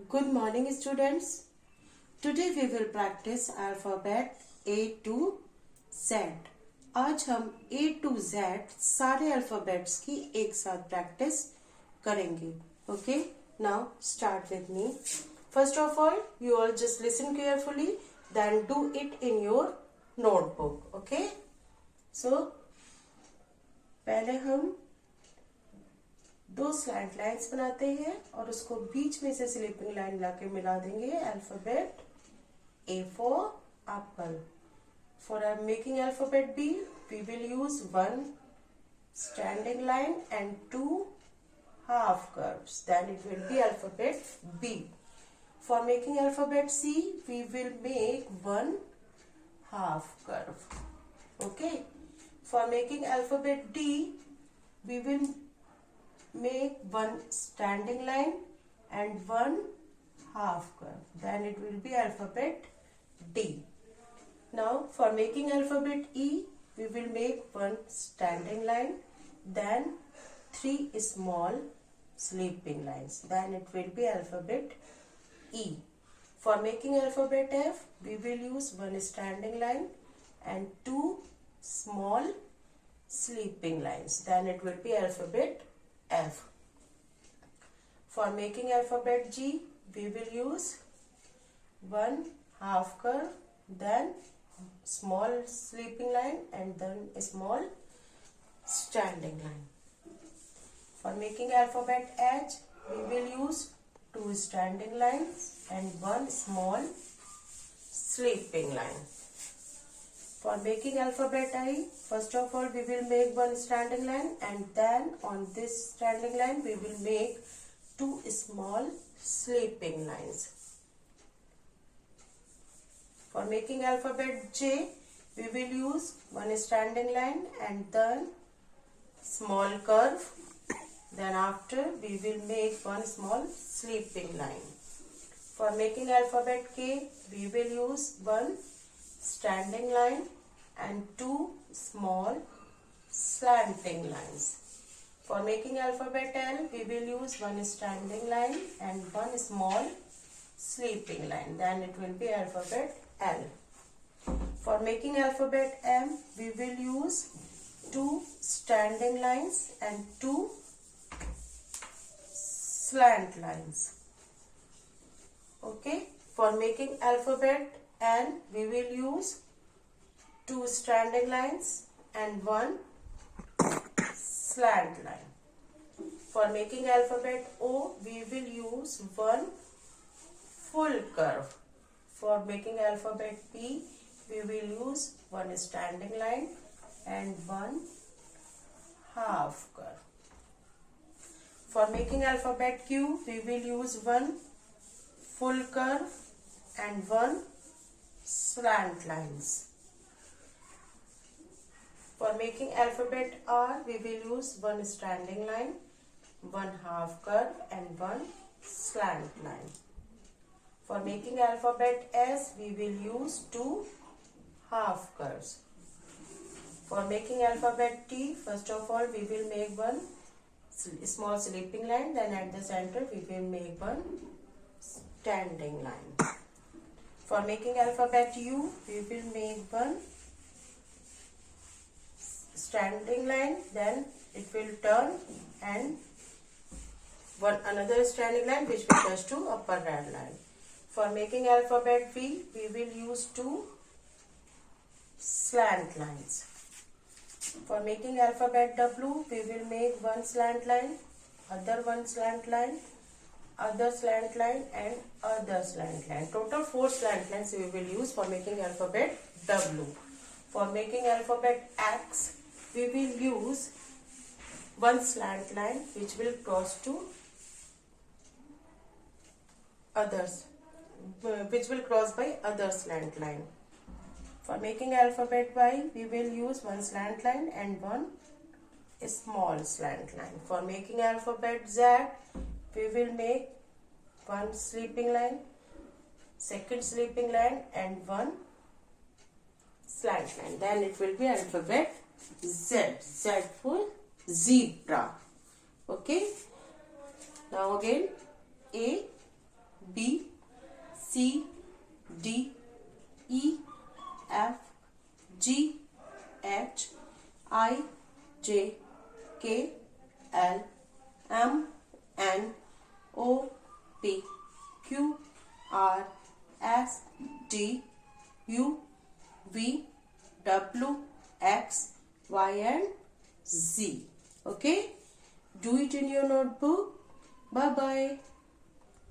Good morning students. Today we will practice alphabet A to Z. आज हम A to Z सारे alphabets की एक साथ प्रैक्टिस करेंगे. Okay? Now start with me. First of all, you all just listen carefully, then do it in your notebook. Okay? So पहले हम दो स्लैंट लाइन्स बनाते हैं और उसको बीच में से स्लीपिंग लाइन लाके मिला देंगे. Alphabet A for apple. For making alphabet B, we will use one standing line and two half curves. Then it will be alphabet B. For making alphabet C, we will make one half curve. Okay. For making alphabet D, we will make one standing line and one half curve. Then it will be alphabet D. Now for making alphabet E, we will make one standing line, then three small sleeping lines. Then it will be alphabet E. For making alphabet F, we will use one standing line and two small sleeping lines. Then it will be alphabet F. For making alphabet G, we will use one half curve, then small sleeping line and then a small standing line. For making alphabet H, we will use two standing lines and one small sleeping line. For making alphabet I, first of all we will make one standing line and then on this standing line we will make two small sleeping lines. For making alphabet J, we will use one standing line and then small curve. Then after we will make one small sleeping line. For making alphabet K, we will use one standing line and two small slanting lines. For making alphabet L, we will use one standing line and one small sleeping line. Then it will be alphabet L. For making alphabet M, we will use two standing lines and two slant lines. Okay. For making alphabet N, we will use two standing lines and one slant line. For making alphabet O, we will use one full curve. For making alphabet P, we will use one standing line and one half curve. For making alphabet Q, we will use one full curve and one slant lines. For making alphabet R, we will use one standing line, one half curve and one slant line. For making alphabet S, we will use two half curves. For making alphabet T, first of all we will make one small sleeping line, then at the center we will make one standing line. For making alphabet U, we will make one standing line, then it will turn and one another standing line which will touch to upper red line. For making alphabet V, we will use two slant lines. For making alphabet W, we will make one slant line, other one slant line, other slant line and other slant line. Total 4 slant lines we will use for making alphabet W. For making alphabet X, we will use one slant line which will cross to others, which will cross by other slant line. For making alphabet Y, we will use one slant line and one small slant line. For making alphabet Z, we will make one sleeping line, second sleeping line and one slant line. Then it will be alphabet Z. Z for zebra. Okay. Now again A B, C, D, E, F, G, H, I, J, K, L, M, N, O, P, Q, R, S, T, U, V, W, X, Y, and Z. Okay? Do it in your notebook. Bye-bye.